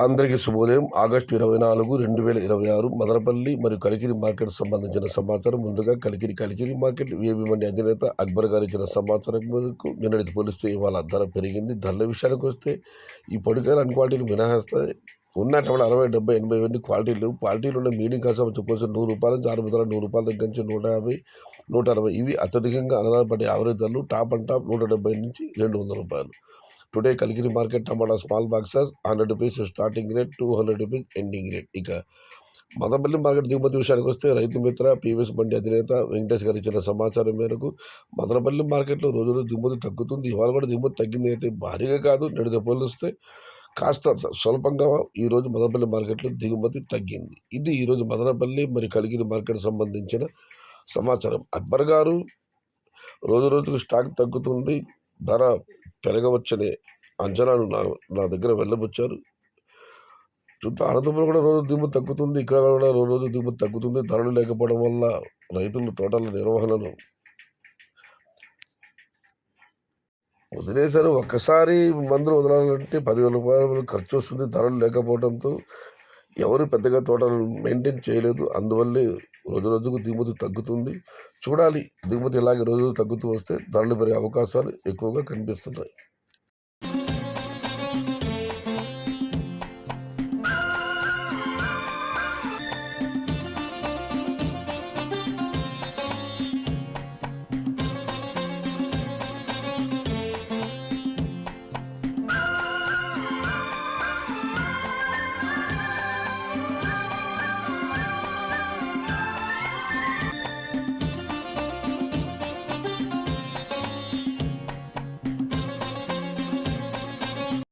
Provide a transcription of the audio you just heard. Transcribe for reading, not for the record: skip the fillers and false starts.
అందరికీ శుభోదయం. ఆగస్టు 24, 2026 మదనపల్లి మరియు కలికిరి మార్కెట్ సంబంధించిన సమాచారం. ముందుగా కలికిరి మార్కెట్ ఏబీ మండి అధినేత అక్బర్ గారు ఇచ్చిన సమాచారం మేరకు నిన్నటితో పోలిస్తే ఇవాళ ధర పెరిగింది. ధరల విషయానికి వస్తే ఈ పొడికాయలు అన్ని క్వాలిటీలు మినహాయిస్తాయి. ఉన్న టమాటా 60, 70, 80 ఇవన్నీ క్వాలిటీలు లేవు. క్వాలిటీలు ఉన్న మీడియం కాస్ట్ చెప్పొచ్చు ₹100 నుంచి ₹600, ₹100 దగ్గర నుంచి 150, 160 ఇవి అత్యధికంగా ఆధారపడే యావరేజ్ ధరలు. టాప్ అండ్ టాప్ ₹170 నుంచి ₹200. టుడే కలికిరి మార్కెట్ టమాటా small boxes ₹100 starting rate, ₹200 ending rate. ఇక మదనపల్లి మార్కెట్ దిగుమతి విషయానికి వస్తే రైతు మిత్ర పీవీఎస్ బండి అధినేత వెంకటేష్ గారు ఇచ్చిన సమాచారం మేరకు మదనపల్లి మార్కెట్లో రోజు దిగుమతి తగ్గుతుంది. ఇవాళ కూడా దిగుమతి తగ్గింది, అయితే భారీగా కాదు. నేటితో పోలిస్తే కాస్త స్వల్పంగా ఈరోజు మదనపల్లి మార్కెట్లో దిగుమతి తగ్గింది. ఇది ఈరోజు మదనపల్లి మరి కలికిరి మార్కెట్ సంబంధించిన సమాచారం. అక్బర్ గారు రోజుకు స్టాక్ తగ్గుతుంది, ధర పెరగవచ్చనే అంచనాలు నా దగ్గర వెళ్ళబుచ్చారు. చుట్టూ అనంతపురం కూడా రోజు దిగుమతి తగ్గుతుంది, ఇక్కడ కూడా రోజు దిగుమతి తగ్గుతుంది. ధరలు లేకపోవడం వల్ల రైతులు తోటల నిర్వహణను వదిలేశారు. ఒక్కసారి మందులు వదలాలంటే ₹10,000 ఖర్చు వస్తుంది. ధరలు లేకపోవడంతో ఎవరు పెద్దగా తోటలు మెయింటైన్ చేయలేదు. అందువల్లే రోజుకు దిగుమతి తగ్గుతుంది. చూడాలి, దిగుమతి ఇలాగే రోజు తగ్గుతూ వస్తే ధరలు పెరిగే అవకాశాలు ఎక్కువగా కనిపిస్తున్నాయి.